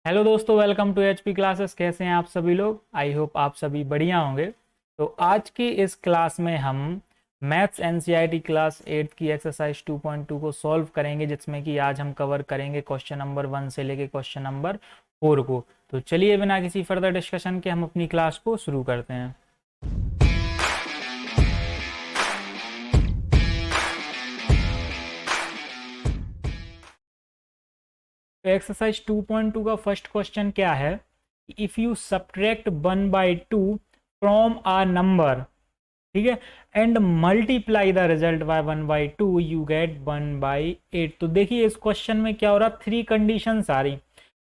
Hello दोस्तों, welcome to HP classes. कैसे हैं आप सभी लोग? आई होप आप सभी बढ़िया होंगे। तो आज की इस क्लास में हम मैथ्स एनसीईआरटी क्लास 8 की एक्सरसाइज 2.2 को सॉल्व करेंगे, जिसमें कि आज हम कवर करेंगे क्वेश्चन नंबर 1 से लेके क्वेश्चन नंबर 4 को। तो चलिए बिना किसी फर्दर डिस्कशन के हम अपनी क्लास को शुरू करते हैं। एक्सरसाइज 2.2 का फर्स्ट क्वेश्चन क्या है? If you subtract 1/2 from a number, ठीक है, and multiply the result by 1/2 you get 1/8। तो देखिए इस क्वेश्चन में क्या हो रहा है, थ्री कंडीशंस आ रही।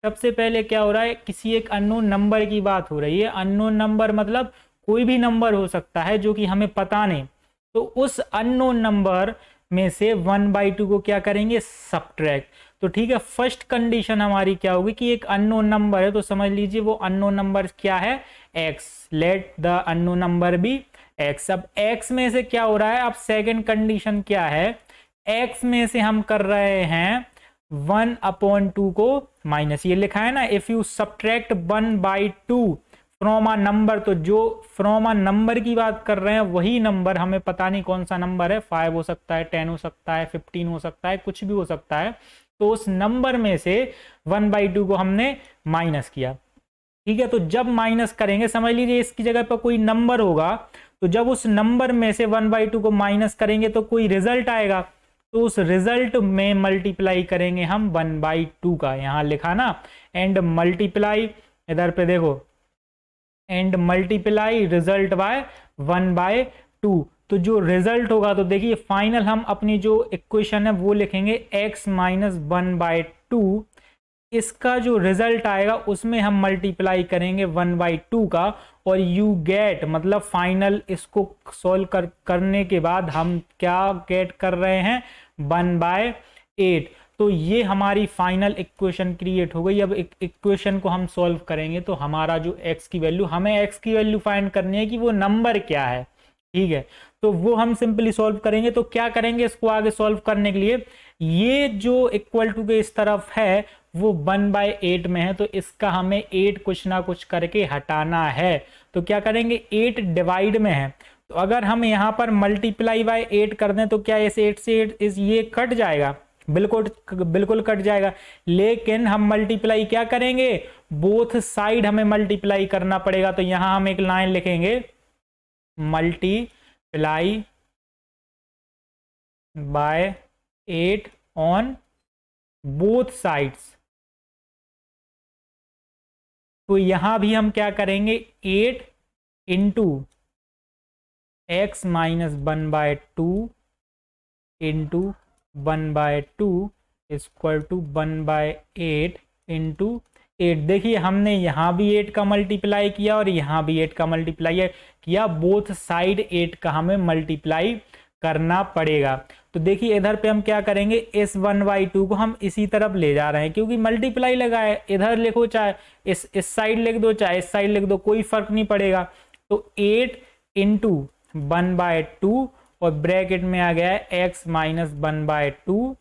सबसे पहले क्या हो रहा है, किसी एक अननोन नंबर की बात हो रही है। अननोन नंबर मतलब कोई भी नंबर हो सकता है जो कि हमें पता नहीं। तो उस अननोन नंबर में से 1/2 को क्या करेंगे, सब्ट्रैक्ट। तो ठीक है, फर्स्ट कंडीशन हमारी क्या होगी कि एक अननोन नंबर है, तो समझ लीजिए वो अननोन नंबर क्या है, x. Let the unknown number be x. अब एक्स में से क्या हो रहा है, अब सेकंड कंडीशन क्या है, एक्स में से हम कर रहे हैं 1/2 को माइनस। ये लिखा है ना, if you subtract 1/2 from a number, तो जो फ्रॉम अ नंबर की बात कर रहे हैं वही नंबर हमें पता नहीं कौन सा नंबर है। 5 हो सकता है, 10 हो सकता है, 15 हो सकता है, कुछ भी हो सकता है। तो उस नंबर में से 1/2 को हमने माइनस किया। ठीक है, तो जब माइनस करेंगे, समझ लीजिए इसकी जगह पर कोई नंबर होगा, तो जब उस नंबर में से 1/2 को माइनस करेंगे तो कोई रिजल्ट आएगा। तो उस रिजल्ट में मल्टीप्लाई करेंगे हम 1/2 का, यहां लिखा ना, एंड मल्टीप्लाई, इधर पे देखो, एंड मल्टीप्लाई रिजल्ट बाय 1/2। तो जो रिजल्ट होगा, तो देखिए फाइनल हम अपनी जो इक्वेशन है वो लिखेंगे x माइनस 1/2। इसका जो रिजल्ट आएगा उसमें हम मल्टीप्लाई करेंगे 1/2 का, और यू गेट मतलब फाइनल इसको सॉल्व करने के बाद हम क्या गेट कर रहे हैं, 1/8। तो ये हमारी फाइनल इक्वेशन क्रिएट हो गई। अब इक्वेशन को हम सॉल्व करेंगे तो हमारा जो x की वैल्यू, हमें x की वैल्यू फाइंड करनी है कि वो नंबर क्या है। ठीक है, तो वो हम सिंपली सॉल्व करेंगे। तो क्या करेंगे इसको आगे सॉल्व करने के लिए, ये जो इक्वल टू के इस तरफ है वो 1/8 में है, तो इसका हमें 8 कुछ ना कुछ करके हटाना है। तो क्या करेंगे, 8 डिवाइड में है, तो अगर हम यहां पर मल्टीप्लाई बाय 8 कर दें तो क्या इस 8 से 8 इस ये कट जाएगा, बिल्कुल बिल्कुल कट जाएगा। लेकिन हम मल्टीप्लाई क्या करेंगे, बोथ साइड हमें मल्टीप्लाई करना पड़ेगा। तो यहां हम एक लाइन लिखेंगे, multiply by 8 on both sides. तो यहां भी हम क्या करेंगे, 8 into x minus 1/2 into 1/2 equal to 1/8 into 8। देखिए हमने यहां भी 8 का मल्टीप्लाई किया और यहां भी 8 का मल्टीप्लाई किया। बोथ साइड 8 का हमें मल्टीप्लाई करना पड़ेगा। तो देखिए इधर पे हम क्या करेंगे, इस 1/2 को हम इसी तरफ ले जा रहे हैं, क्योंकि मल्टीप्लाई लगा है। इधर लिखो चाहे इस साइड लिख दो, चाहे इस साइड लिख दो, कोई फर्क नहीं पड़ेगा। तो 8 इंटू 1/2 और ब्रैकेट में आ गया है x माइनस 1/2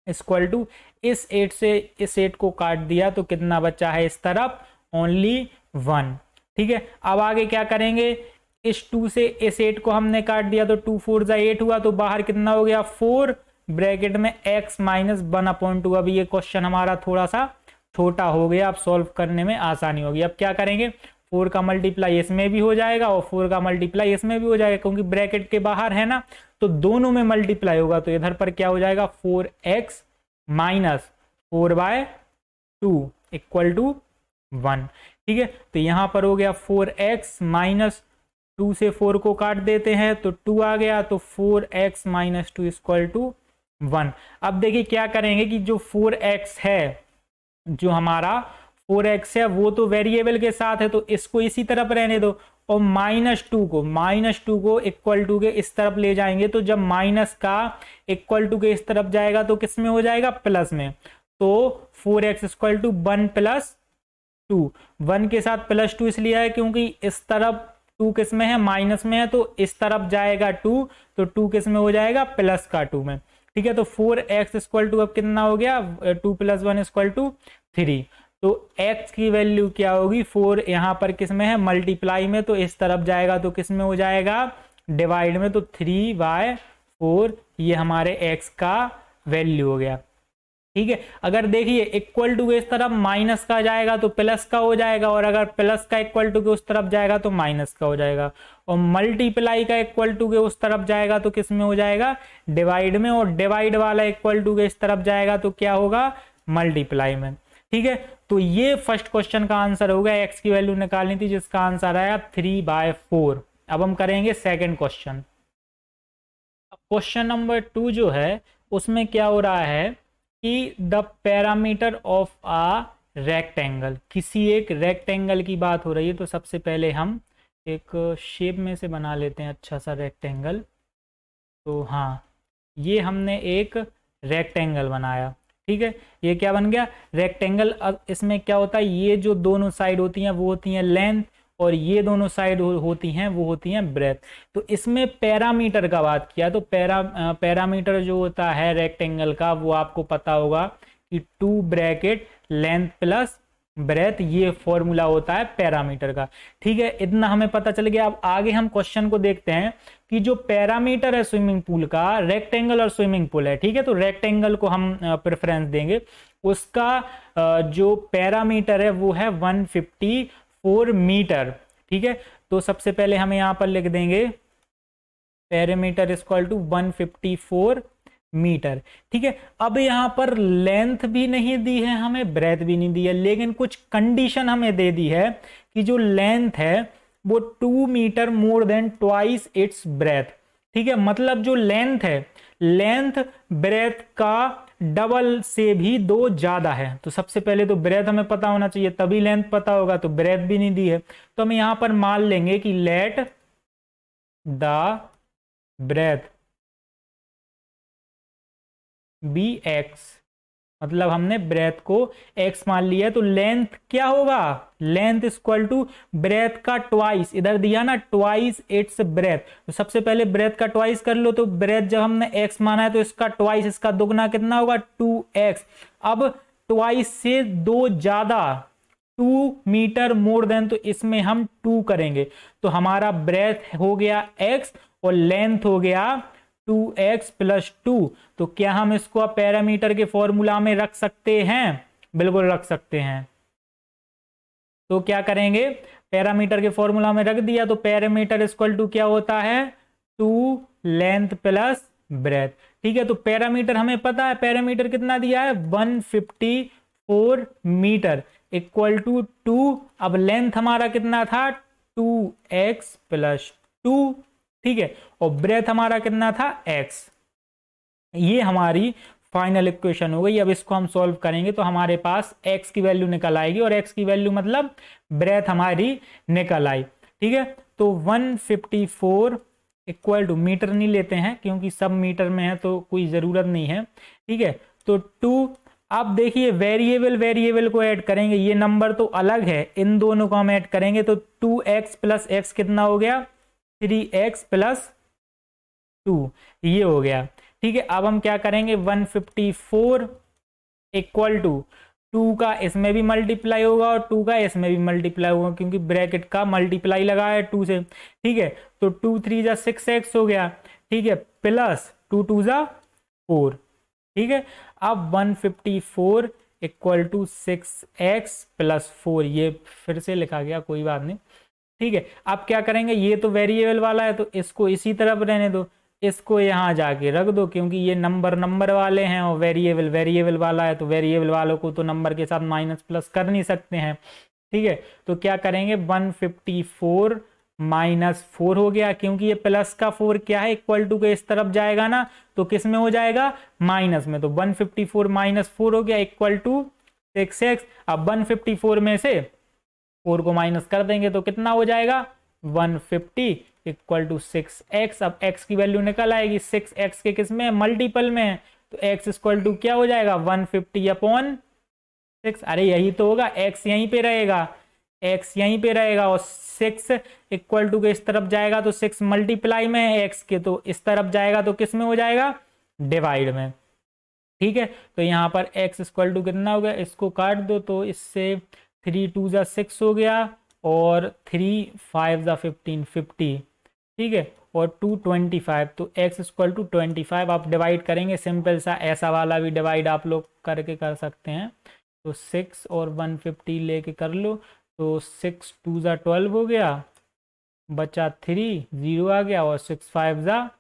इक्वल टू, इस 8 से इस 8 को काट दिया तो कितना बचा है इस तरफ, ओनली 1। ठीक है, अब आगे क्या करेंगे, इस 2 से इस 8 को हमने काट दिया तो 2 4 जा 8 हुआ, तो बाहर कितना हो गया 4, ब्रैकेट में x माइनस 1/2। अब ये क्वेश्चन हमारा थोड़ा सा छोटा हो गया, अब सॉल्व करने में आसानी होगी। अब क्या करेंगे, 4 का मल्टीप्लाई इसमें भी हो जाएगा और 4 का मल्टीप्लाई इसमें भी हो जाएगा, क्योंकि ब्रैकेट के बाहर है ना, तो दोनों में मल्टीप्लाई होगा। तो इधर पर क्या हो जाएगा, 4x माइनस 4/2 इक्वल टू 1। ठीक है, तो यहां पर हो गया 4x माइनस 2 से 4 को काट देते हैं तो 2 आ गया, तो 4x माइनस 2 इक्वल टू 1। अब देखिए क्या करेंगे कि जो 4x है, जो हमारा 4x है वो तो वेरिएबल के साथ है, तो इसको इसी तरफ रहने दो, और -2 को इक्वल टू के इस तरफ ले जाएंगे। तो जब माइनस का इक्वल टू के इस तरफ जाएगा तो किस में हो जाएगा, प्लस में। तो 4x इक्वल टू 1 + 2, 1 के साथ +2 इसलिए है क्योंकि इस तरफ 2 किस में है, माइनस में है, तो इस तरफ जाएगा 2, तो 2 किस में हो जाएगा, प्लस का 2 में। ठीक है, तो 4x इक्वल टू अब कितना हो गया, 2 + 1 इक्वल टू 3। तो x की वैल्यू क्या होगी, 4 यहाँ पर किस में है, मल्टीप्लाई में, तो इस तरफ जाएगा तो किस में हो जाएगा, डिवाइड में, तो 3/4 ये हमारे x का वैल्यू हो गया। ठीक है, अगर देखिए इक्वल टू के इस तरफ माइनस का जाएगा तो प्लस का हो जाएगा, और अगर प्लस का इक्वल टू के उस तरफ जाएगा तो माइनस का हो जाएगा, और मल्टीप्लाई का इक्वल टू के उस तरफ जाएगा तो किस में हो जाएगा, डिवाइड में, और डिवाइड वाला इक्वल टू के इस तरफ जाएगा तो क्या होगा, मल्टीप्लाई में। ठीक है, तो ये फर्स्ट क्वेश्चन का आंसर होगा, एक्स की वैल्यू निकालनी थी जिसका आंसर आया 3/4। अब हम करेंगे सेकेंड क्वेश्चन। क्वेश्चन नंबर 2 जो है उसमें क्या हो रहा है कि the parameter of a rectangle, किसी एक रेक्टेंगल की बात हो रही है। तो सबसे पहले हम एक शेप में से बना लेते हैं अच्छा सा रेक्टेंगल। तो हाँ, ये हमने एक रेक्टेंगल बनाया। ठीक है, ये क्या बन गया, रेक्टेंगल। अब इसमें क्या होता है, ये जो दोनों साइड होती हैं वो होती हैं लेंथ, और ये दोनों साइड होती हैं वो होती हैं ब्रेथ। तो इसमें पैरामीटर का बात किया, तो पैरामीटर जो होता है रेक्टेंगल का वो आपको पता होगा कि 2 ब्रैकेट लेंथ प्लस ब्रेथ, ये फॉर्मूला होता है पैरामीटर का। ठीक है, इतना हमें पता चल गया। अब आगे हम क्वेश्चन को देखते हैं कि जो पैरामीटर है स्विमिंग पूल का, रेक्टेंगल और स्विमिंग पूल है। ठीक है, तो रेक्टेंगल को हम प्रेफरेंस देंगे, उसका जो पैरामीटर है वो है 154 मीटर। ठीक है, तो सबसे पहले हमें यहां पर लिख देंगे पैरामीटर इक्वल टू 154 मीटर। ठीक है, अब यहां पर लेंथ भी नहीं दी है हमें, ब्रेथ भी नहीं दी है, लेकिन कुछ कंडीशन हमें दे दी है कि जो लेंथ है वो 2 metre more than twice its breadth. ठीक है, मतलब जो लेंथ है, लेंथ ब्रेथ का डबल से भी 2 ज्यादा है। तो सबसे पहले तो ब्रेथ हमें पता होना चाहिए, तभी लेंथ पता होगा। तो ब्रेथ भी नहीं दी है, तो हम यहां पर मान लेंगे कि let the breadth be x, मतलब हमने ब्रेथ को x मान लिया है। तो लेंथ क्या होगा, लेंथ इक्वल टू ब्रेथ का ट्वाइस, इधर दिया ना ट्वाइस इट्स ब्रेथ। तो सबसे पहले ब्रेथ का ट्वाइस कर लो, तो ब्रेथ जब हमने x माना है तो इसका ट्वाइस, इसका दुगना कितना होगा 2x। अब ट्वाइस से 2 ज्यादा, 2 मीटर मोर देन, तो इसमें हम 2 करेंगे, तो हमारा ब्रेथ हो गया x और लेंथ हो गया 2x + 2। तो क्या हम इसको अब पैरामीटर के फॉर्मूला में रख सकते हैं, बिल्कुल रख सकते हैं। तो क्या करेंगे, पैरामीटर के फॉर्मूला में रख दिया, तो पैरामीटर इक्वल टू क्या होता है, 2 लेंथ प्लस ब्रेथ। ठीक है, तो पैरामीटर हमें पता है, पैरामीटर कितना दिया है 154 मीटर इक्वल टू 2। अब लेंथ हमारा कितना था 2x + 2। ठीक है, और ब्रेथ हमारा कितना था x। ये हमारी फाइनल इक्वेशन हो गई। अब इसको हम सॉल्व करेंगे तो हमारे पास x की वैल्यू निकल आएगी, और x की वैल्यू मतलब ब्रेथ हमारी निकल आई। ठीक है, तो 154 इक्वल टू, मीटर नहीं लेते हैं क्योंकि सब मीटर में है तो कोई ज़रूरत नहीं है। ठीक है, तो 2, अब देखिए वेरिएबल वेरिएबल को ऐड करेंगे, ये नंबर तो अलग है, इन दोनों को हम ऐड करेंगे तो 2x + x कितना हो गया, 3x + 2, ये हो गया। ठीक है, अब हम क्या करेंगे, 154 इक्वल टू 2 का इसमें भी मल्टीप्लाई होगा और 2 का इसमें भी मल्टीप्लाई होगा, क्योंकि ब्रैकेट का मल्टीप्लाई लगा है 2 से। ठीक है, तो 2 3 जा 6x हो गया। ठीक है, प्लस 2 2 जा 4। ठीक है, अब 154 इक्वल टू 6x + 4, ये फिर से लिखा गया, कोई बात नहीं। ठीक है, अब क्या करेंगे, ये तो वेरिएबल वाला है तो इसको इसी तरफ रहने दो, इसको यहाँ जाके रख दो, क्योंकि ये नंबर वाले हैं और वेरिएबल वेरिएबल वाला है, तो वेरिएबल वालों को तो नंबर के साथ माइनस प्लस कर नहीं सकते हैं। ठीक है, तो क्या करेंगे, 154 - 4 हो गया, क्योंकि ये प्लस का 4 क्या है, इक्वल टू के इस तरफ जाएगा ना, तो किस में हो जाएगा, माइनस में। तो 154 - 4 हो गया इक्वल टू 6x। अब 154 में से 4 को माइनस कर देंगे तो कितना हो जाएगा, 150 इक्वल टू 6x। अब x की वैल्यू निकल आएगी, 6x के किस में, मल्टीपल में, तो x इक्वल टू क्या हो जाएगा, 150/6। अरे यही तो होगा, x यहीं पे रहेगा, x यहीं पे रहेगा, और 6 इक्वल टू के इस तरफ जाएगा तो 6 मल्टीप्लाई में है x के, तो इस तरफ जाएगा तो किस में हो जाएगा, डिवाइड में। ठीक है, तो यहाँ पर x इक्वल टू कितना हो गया, इसको काट दो तो इससे 3 2 जा 6 हो गया और 3 5 जा 15 50, ठीक है, और 2 25, तो x इक्वल टू 25 आप डिवाइड करेंगे, सिंपल सा ऐसा वाला भी डिवाइड आप लोग करके कर सकते हैं। तो 6 और 150 लेके कर लो, तो 6 2 जा 12 हो गया, बचा 3 0 आ गया और 6 5 जा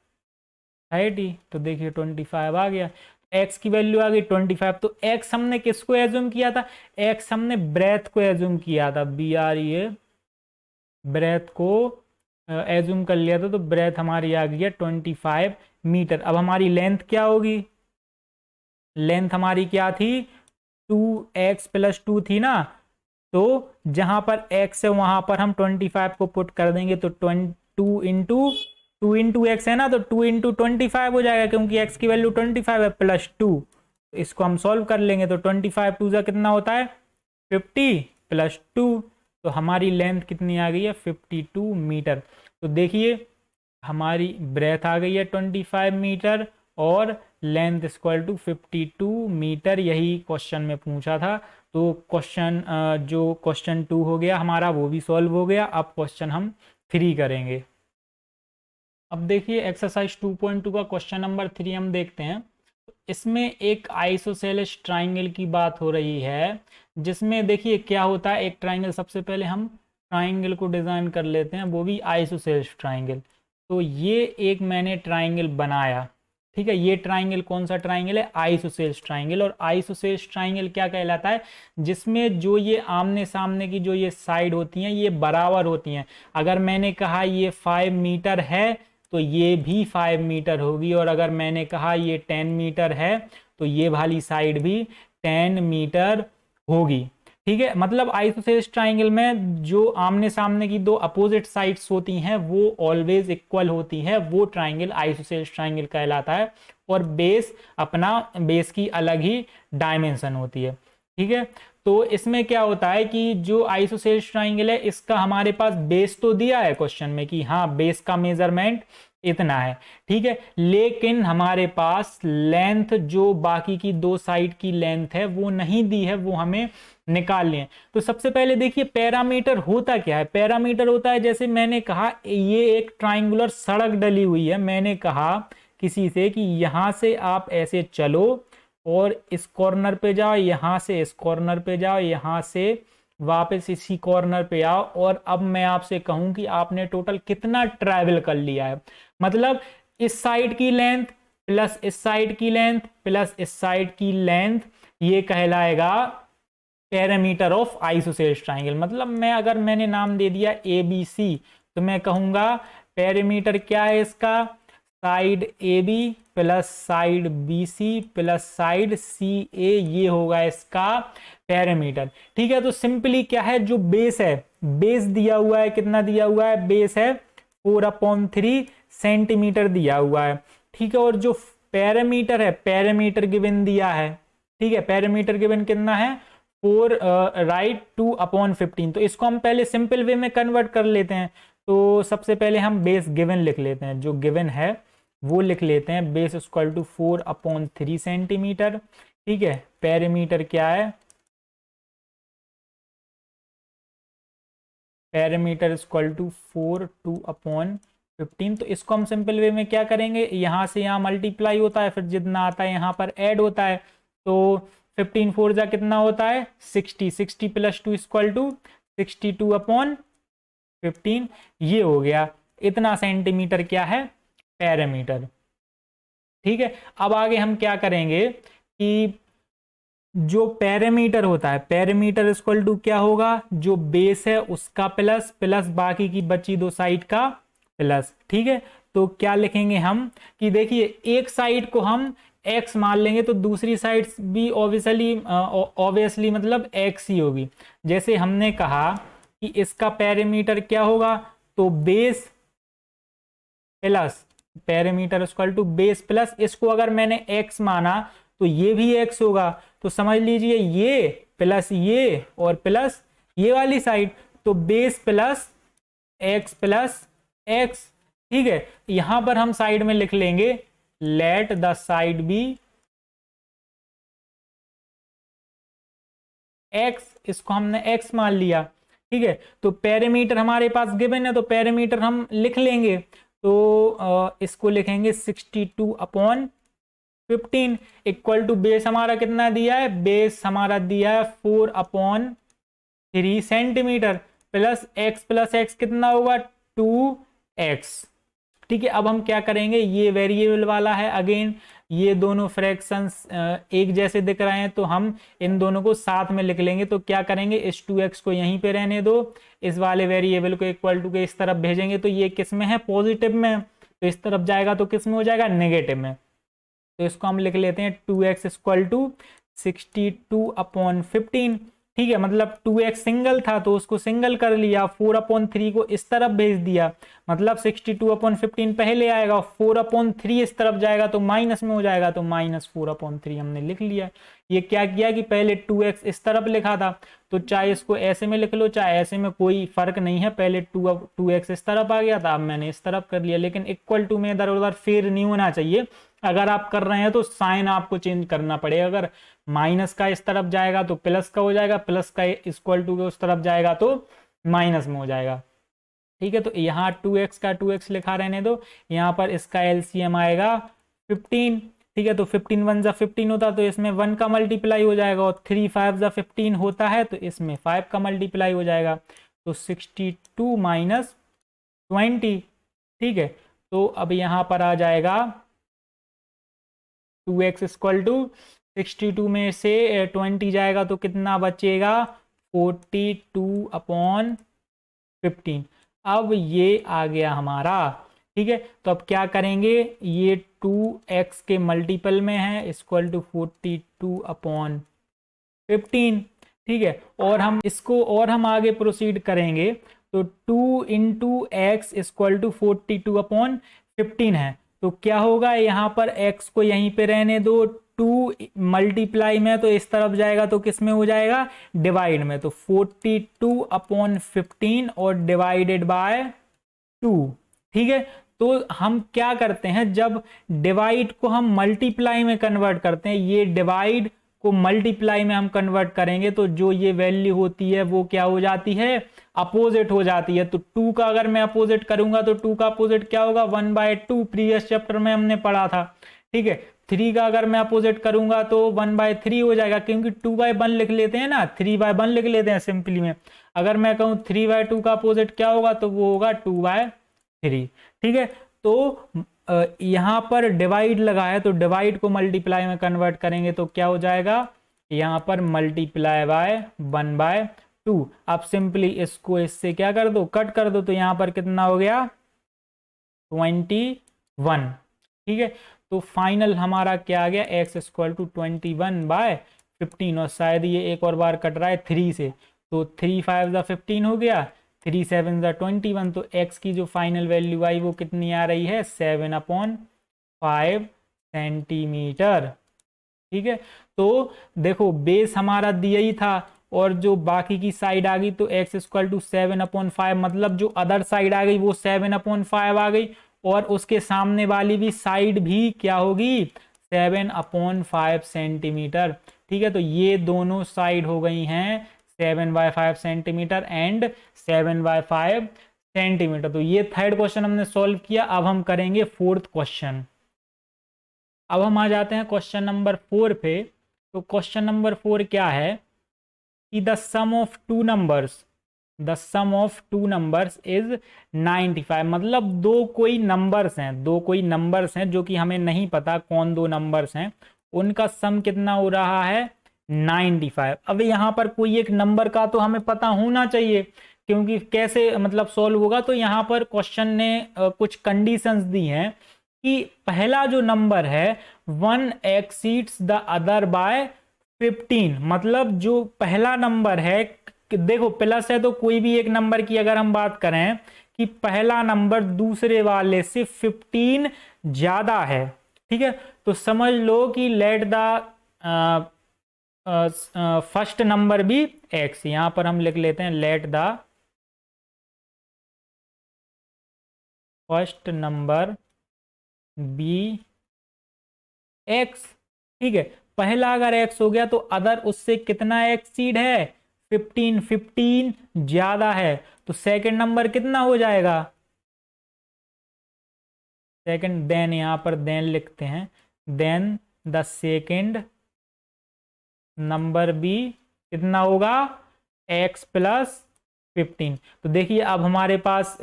30, तो देखिए 25 आ गया। x की वैल्यू आ गई 25। तो x हमने किसको एज्यूम किया था, x हमने ब्रेथ को एज्यूम किया था, BRE ब्रेथ को एज्यूम कर लिया था, तो ब्रेथ हमारी आ गई है 25 मीटर। अब हमारी लेंथ क्या होगी, लेंथ हमारी क्या थी, 2x + 2 थी ना, तो जहां पर x है वहां पर हम 25 को पुट कर देंगे, तो 2 x है ना, तो 2 × 25 हो जाएगा, क्योंकि x की वैल्यू 25 है, +2, तो इसको हम सॉल्व कर लेंगे, तो 25 2 जा कितना होता है 50 + 2, तो हमारी लेंथ कितनी आ गई है 52 मीटर। तो देखिए हमारी ब्रेथ आ गई है 25 मीटर और लेंथ इक्वल टू 52 मीटर, यही क्वेश्चन में पूछा था। तो क्वेश्चन जो क्वेश्चन 2 हो गया हमारा वो भी सॉल्व हो गया। अब क्वेश्चन हम 3 करेंगे। अब देखिए एक्सरसाइज 2.2 का क्वेश्चन नंबर 3 हम देखते हैं। इसमें एक आइसोसेलेस ट्राइंगल की बात हो रही है, जिसमें देखिए क्या होता है, एक ट्राइंगल, सबसे पहले हम ट्राइंगल को डिज़ाइन कर लेते हैं, वो भी आइसोसेलेस ट्राइंगल। तो ये एक मैंने ट्राइंगल बनाया, ठीक है, ये ट्राइंगल कौन सा ट्राइंगल है, आइसोसेलेस ट्राइंगल। और आइसोसेलेस ट्राइंगल क्या कहलाता है, जिसमें जो ये आमने सामने की जो ये साइड होती हैं ये बराबर होती हैं। अगर मैंने कहा ये 5 मीटर है तो ये भी 5 मीटर होगी, और अगर मैंने कहा ये 10 मीटर है तो ये वाली साइड भी 10 मीटर होगी, ठीक है। मतलब आइसोसेलेस ट्राइंगल में जो आमने सामने की दो अपोजिट साइड्स होती हैं वो ऑलवेज इक्वल होती है, वो ट्राइंगल आइसोसेलेस ट्राइंगल कहलाता है। और बेस अपना, बेस की अलग ही डायमेंशन होती है, ठीक है। तो इसमें क्या होता है कि जो आइसोसेलेस ट्राइंगल है इसका हमारे पास बेस तो दिया है क्वेश्चन में कि हाँ बेस का मेजरमेंट इतना है, ठीक है, लेकिन हमारे पास लेंथ जो बाकी की दो साइड की लेंथ है वो नहीं दी है, वो हमें निकालनी है। तो सबसे पहले देखिए पैरामीटर होता क्या है, पैरामीटर होता है, जैसे मैंने कहा ये एक ट्राइंगुलर सड़क डली हुई है, मैंने कहा किसी से कि यहां से आप ऐसे चलो और इस कॉर्नर पे जाओ, यहां से इस कॉर्नर पे जाओ, यहां से वापस इसी कॉर्नर पे आओ, और अब मैं आपसे कहूं कि आपने टोटल कितना ट्रैवल कर लिया है। मतलब इस साइड की लेंथ प्लस इस साइड की लेंथ प्लस इस साइड की लेंथ, ये कहलाएगा पैरामीटर ऑफ आइसोसेलेस ट्राइंगल। मतलब मैं अगर मैंने नाम दे दिया ABC, तो मैं कहूंगा पैरामीटर क्या है इसका, side AB plus side BC plus side CA, ये होगा इसका पैरामीटर, ठीक है। तो सिंपली क्या है, जो बेस है, बेस दिया हुआ है, कितना दिया हुआ है, बेस है 4/3 सेंटीमीटर दिया हुआ है, ठीक है। और जो पैरामीटर है, पैरामीटर गिवन दिया है, ठीक है, पैरामीटर गिवन कितना है 4 राइट 2/15। तो इसको हम पहले सिंपल वे में कन्वर्ट कर लेते हैं। तो सबसे पहले हम बेस गिवन लिख लेते हैं, जो गिवन है वो लिख लेते हैं, बेस इक्वल टू 4/3 सेंटीमीटर, ठीक है। पैरामीटर क्या है, पैरामीटर इक्वल टू 4 2/15। तो इसको हम सिंपल वे में क्या करेंगे, यहां से यहां मल्टीप्लाई होता है, फिर जितना आता है यहां पर ऐड होता है, तो 15 4 जा कितना होता है 60, 60 + 2 इक्वल टू 62/15, ये हो गया, इतना सेंटीमीटर क्या है पैरामीटर, ठीक है। अब आगे हम क्या करेंगे कि जो पैरामीटर होता है, पैरामीटर इक्वल टू क्या होगा, जो बेस है उसका प्लस प्लस बाकी की बची दो साइड का प्लस, ठीक है। तो क्या लिखेंगे हम कि देखिए एक साइड को हम x मान लेंगे तो दूसरी साइड भी ऑब्वियसली मतलब x ही होगी। जैसे हमने कहा कि इसका पैरामीटर क्या होगा, तो base plus, parameter equal to base plus, इसको अगर मैंने x माना तो ये भी x होगा, तो समझ लीजिए ये प्लस ये और प्लस ये वाली साइड, तो base plus x plus x, ठीक है। यहां पर हम साइड में लिख लेंगे let the side be x, इसको हमने एक्स मान लिया, ठीक है। तो पैरामीटर हमारे पास गिवन है तो पैरामीटर हम लिख लेंगे। तो इसको लिखेंगे 62/15 इक्वल टू बेस हमारा कितना दिया है, बेस हमारा दिया है 4/3 सेंटीमीटर, प्लस एक्स कितना होगा 2x। ठीक है, अब हम क्या करेंगे, ये वेरिएबल वाला है अगेन, ये दोनों फ्रैक्शंस एक जैसे दिख रहे हैं तो हम इन दोनों को साथ में लिख लेंगे। तो क्या करेंगे, इस 2x को यहीं पे रहने दो, इस वाले वेरिएबल को इक्वल टू के इस तरफ भेजेंगे तो ये किस में है, पॉजिटिव में, तो इस तरफ जाएगा तो किस में हो जाएगा, नेगेटिव में। तो इसको हम लिख लेते हैं 2x इक्वल टू 62/15। ठीक है, मतलब 2x सिंगल था तो उसको सिंगल कर लिया, 4/3 को इस तरफ भेज दिया, मतलब 62/15 पहले आएगा, 4/3 इस तरफ जाएगा तो माइनस में हो जाएगा, तो -4/3 हमने लिख लिया। ये क्या किया कि पहले 2x इस तरफ लिखा था तो चाहे इसको ऐसे में लिख लो चाहे ऐसे में, कोई फर्क नहीं है, पहले 2x इस तरफ आ गया था, अब मैंने इस तरफ कर लिया, लेकिन इक्वल टू में इधर उधर फेर नहीं होना चाहिए। अगर आप कर रहे हैं तो साइन आपको चेंज करना पड़ेगा, अगर माइनस का इस तरफ जाएगा तो प्लस का हो जाएगा, प्लस का इक्वल टू के उस तरफ जाएगा तो माइनस में हो जाएगा। ठीक है, तो यहाँ 2x का 2x लिखा रहने दो, यहाँ पर इसका एलसीएम आएगा 15। ठीक है, तो 15 1 जा 15 होता तो इसमें 1 का मल्टीप्लाई हो जाएगा, और 3 5 जा 15 होता है तो इसमें 5 का मल्टीप्लाई हो जाएगा, तो 62 माइनस 20। ठीक है, तो अब यहाँ पर आ जाएगा 2x इक्वल टू 62 में से 20 जाएगा तो कितना बचेगा, 42/15। अब ये आ गया हमारा। ठीक है, तो अब क्या करेंगे, ये 2x के मल्टीपल में है, इक्वल टू 42/15। ठीक है, और हम इसको और हम आगे प्रोसीड करेंगे तो 2 इंटू एक्स इक्वल टू 42/15 है, तो क्या होगा, यहाँ पर x को यहीं पे रहने दो, 2 मल्टीप्लाई में तो इस तरफ जाएगा तो किस में हो जाएगा, डिवाइड में, तो 42/15 और डिवाइडेड बाय 2। ठीक है, तो हम क्या करते हैं, जब डिवाइड को हम मल्टीप्लाई में कन्वर्ट करते हैं, ये डिवाइड को मल्टीप्लाई में हम कन्वर्ट करेंगे तो जो ये वैल्यू होती है वो क्या हो जाती है, अपोजिट हो जाती है। तो 2 का अगर मैं अपोजिट करूंगा तो 2 का अपोजिट क्या होगा, 1/2, प्रीवियस चैप्टर में हमने पढ़ा था। ठीक है, 3 का अगर मैं अपोजिट करूंगा तो 1/3 हो जाएगा, क्योंकि 2/1 लिख लेते हैं ना, 3/1 लिख लेते हैं सिंपली में। अगर मैं कहूँ 3/2 का अपोजिट क्या होगा तो वो होगा 2/3। ठीक है, तो यहाँ पर डिवाइड लगा है तो डिवाइड को मल्टीप्लाई में कन्वर्ट करेंगे तो क्या हो जाएगा, यहाँ पर मल्टीप्लाई बाय 1/2। आप सिंपली इसको इससे क्या कर दो, कट कर दो, तो यहाँ पर कितना हो गया, 21। ठीक है, तो फाइनल हमारा क्या आ गया, x इक्वल टू 21/15, और शायद ये एक और बार कट रहा है 3 से, तो 3 5 जा 15 हो गया, 3 7 जा 21, तो x की जो फाइनल वैल्यू आई वो कितनी आ रही है, 7/5 सेंटीमीटर। ठीक है, तो देखो बेस हमारा दिया ही था और जो बाकी की साइड आ गई तो x इक्वल टू 7/5, मतलब जो अदर साइड आ गई वो 7/5 आ गई, और उसके सामने वाली भी साइड भी क्या होगी, 7/5 सेंटीमीटर। ठीक है, तो ये दोनों साइड हो गई हैं 7/5 सेंटीमीटर एंड 7/5 सेंटीमीटर। तो ये थर्ड क्वेश्चन हमने सॉल्व किया। अब हम करेंगे फोर्थ क्वेश्चन। अब हम आ जाते हैं क्वेश्चन नंबर 4 पे। तो क्वेश्चन नंबर 4 क्या है कि the sum of two numbers is 95, मतलब दो कोई नंबर्स हैं जो कि हमें नहीं पता कौन दो नंबर्स हैं, उनका सम कितना हो रहा है 95। अब यहाँ पर कोई एक नंबर का तो हमें पता होना चाहिए, क्योंकि कैसे मतलब सॉल्व होगा, तो यहाँ पर क्वेश्चन ने कुछ कंडीशंस दी हैं कि पहला जो नंबर है 1 एक्सीड्स द अदर बाय 15, मतलब जो पहला नंबर है, देखो प्लस है तो कोई भी एक नंबर की अगर हम बात करें कि पहला नंबर दूसरे वाले से 15 ज्यादा है, ठीक है, तो समझ लो कि let the first number be x. यहां पर हम लिख लेते हैं let the first number be x. ठीक है, पहला अगर x हो गया तो अदर उससे कितना एक्सीड है, 15, 15 ज्यादा है, तो सेकंड नंबर कितना हो जाएगा, सेकंड, देन यहां पर देन लिखते हैं, देन द सेकंड नंबर भी कितना होगा, x प्लस 15। तो देखिए अब हमारे पास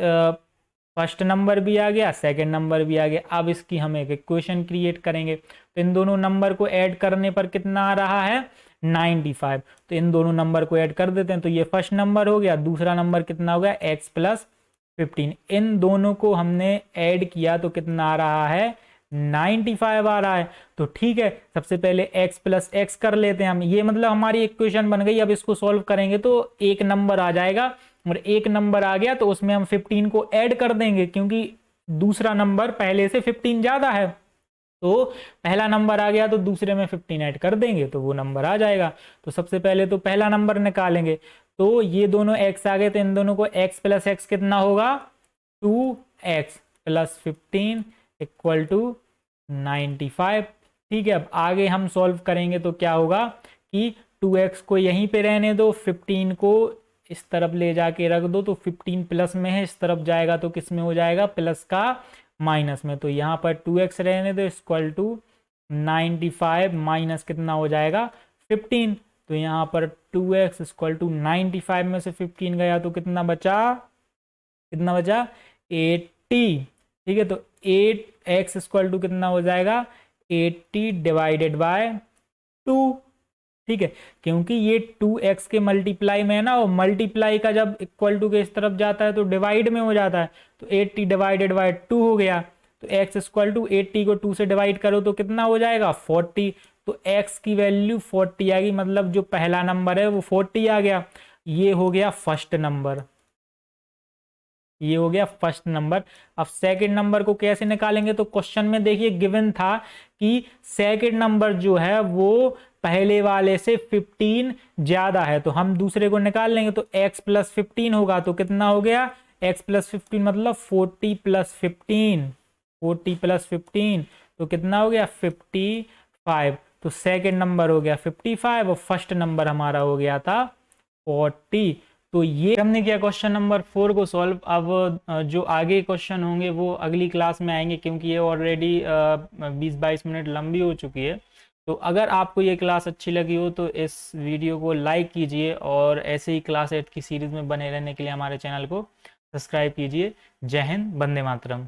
फर्स्ट नंबर भी आ गया, सेकंड नंबर भी आ गया। अब इसकी हम एक इक्वेशन क्रिएट करेंगे, तो इन दोनों नंबर को ऐड करने पर कितना आ रहा है, 95। तो इन दोनों नंबर को ऐड कर देते हैं, तो ये फर्स्ट नंबर हो गया, दूसरा नंबर कितना हो गया, x प्लस 15। इन दोनों को हमने ऐड किया तो कितना आ रहा है, 95 आ रहा है। तो ठीक है, सबसे पहले x प्लस एक्स कर लेते हैं हम, ये मतलब हमारी इक्वेशन बन गई। अब इसको सॉल्व करेंगे तो एक नंबर आ जाएगा, और एक नंबर आ गया तो उसमें हम 15 को ऐड कर देंगे, क्योंकि दूसरा नंबर पहले से 15 ज्यादा है। तो पहला नंबर आ गया तो दूसरे में 15 ऐड कर देंगे तो वो नंबर आ जाएगा। तो सबसे पहले तो पहला नंबर निकालेंगे, तो ये दोनों x आ गए, तो इन दोनों को x प्लस एक्स कितना होगा, 2x प्लस 15 इक्वल टू 95। ठीक है, अब आगे हम सॉल्व करेंगे तो क्या होगा कि 2x को यहीं पे रहने दो, 15 को इस तरफ ले जाके रख दो, तो 15 प्लस में है, इस तरफ जाएगा तो किस में हो जाएगा, प्लस का माइनस में। तो यहाँ पर 2x रहने दो इक्वल टू 95 माइनस कितना हो जाएगा, 15। तो यहाँ पर 2x इक्वल टू 95 में से 15 गया तो कितना बचा, कितना बचा, 80। ठीक है, तो 8x इक्वल टू कितना हो जाएगा, 80 डिवाइडेड बाय 2। ठीक है, क्योंकि ये 2x के मल्टीप्लाई में है ना, और मल्टीप्लाई का जब इक्वल टू के इस तरफ जाता है तो डिवाइड में हो जाता है, तो 80 डिवाइडेड बाय 2 हो गया। तो x इक्वल टू 80 को 2 से डिवाइड करो तो कितना हो जाएगा, 40। तो x की वैल्यू 40 आ गई, मतलब जो पहला नंबर है वो 40 आ गया। ये हो गया फर्स्ट नंबर, ये हो गया फर्स्ट नंबर। अब सेकंड नंबर को कैसे निकालेंगे, तो क्वेश्चन में देखिए गिवन था कि सेकंड नंबर जो है वो पहले वाले से 15 ज्यादा है, तो हम दूसरे को निकाल लेंगे, तो x प्लस 15 होगा, तो कितना हो गया, x प्लस 15 मतलब 40 प्लस 15, 40 प्लस 15 तो कितना हो गया, 55। तो सेकंड नंबर हो गया 55 और फर्स्ट नंबर हमारा हो गया था 40। तो ये हमने किया क्वेश्चन नंबर 4 को सॉल्व। अब जो आगे क्वेश्चन होंगे वो अगली क्लास में आएंगे, क्योंकि ये ऑलरेडी 20-22 मिनट लंबी हो चुकी है। तो अगर आपको ये क्लास अच्छी लगी हो तो इस वीडियो को लाइक कीजिए, और ऐसे ही क्लास 8 की सीरीज़ में बने रहने के लिए हमारे चैनल को सब्सक्राइब कीजिए। जय हिंद, वंदे मातरम।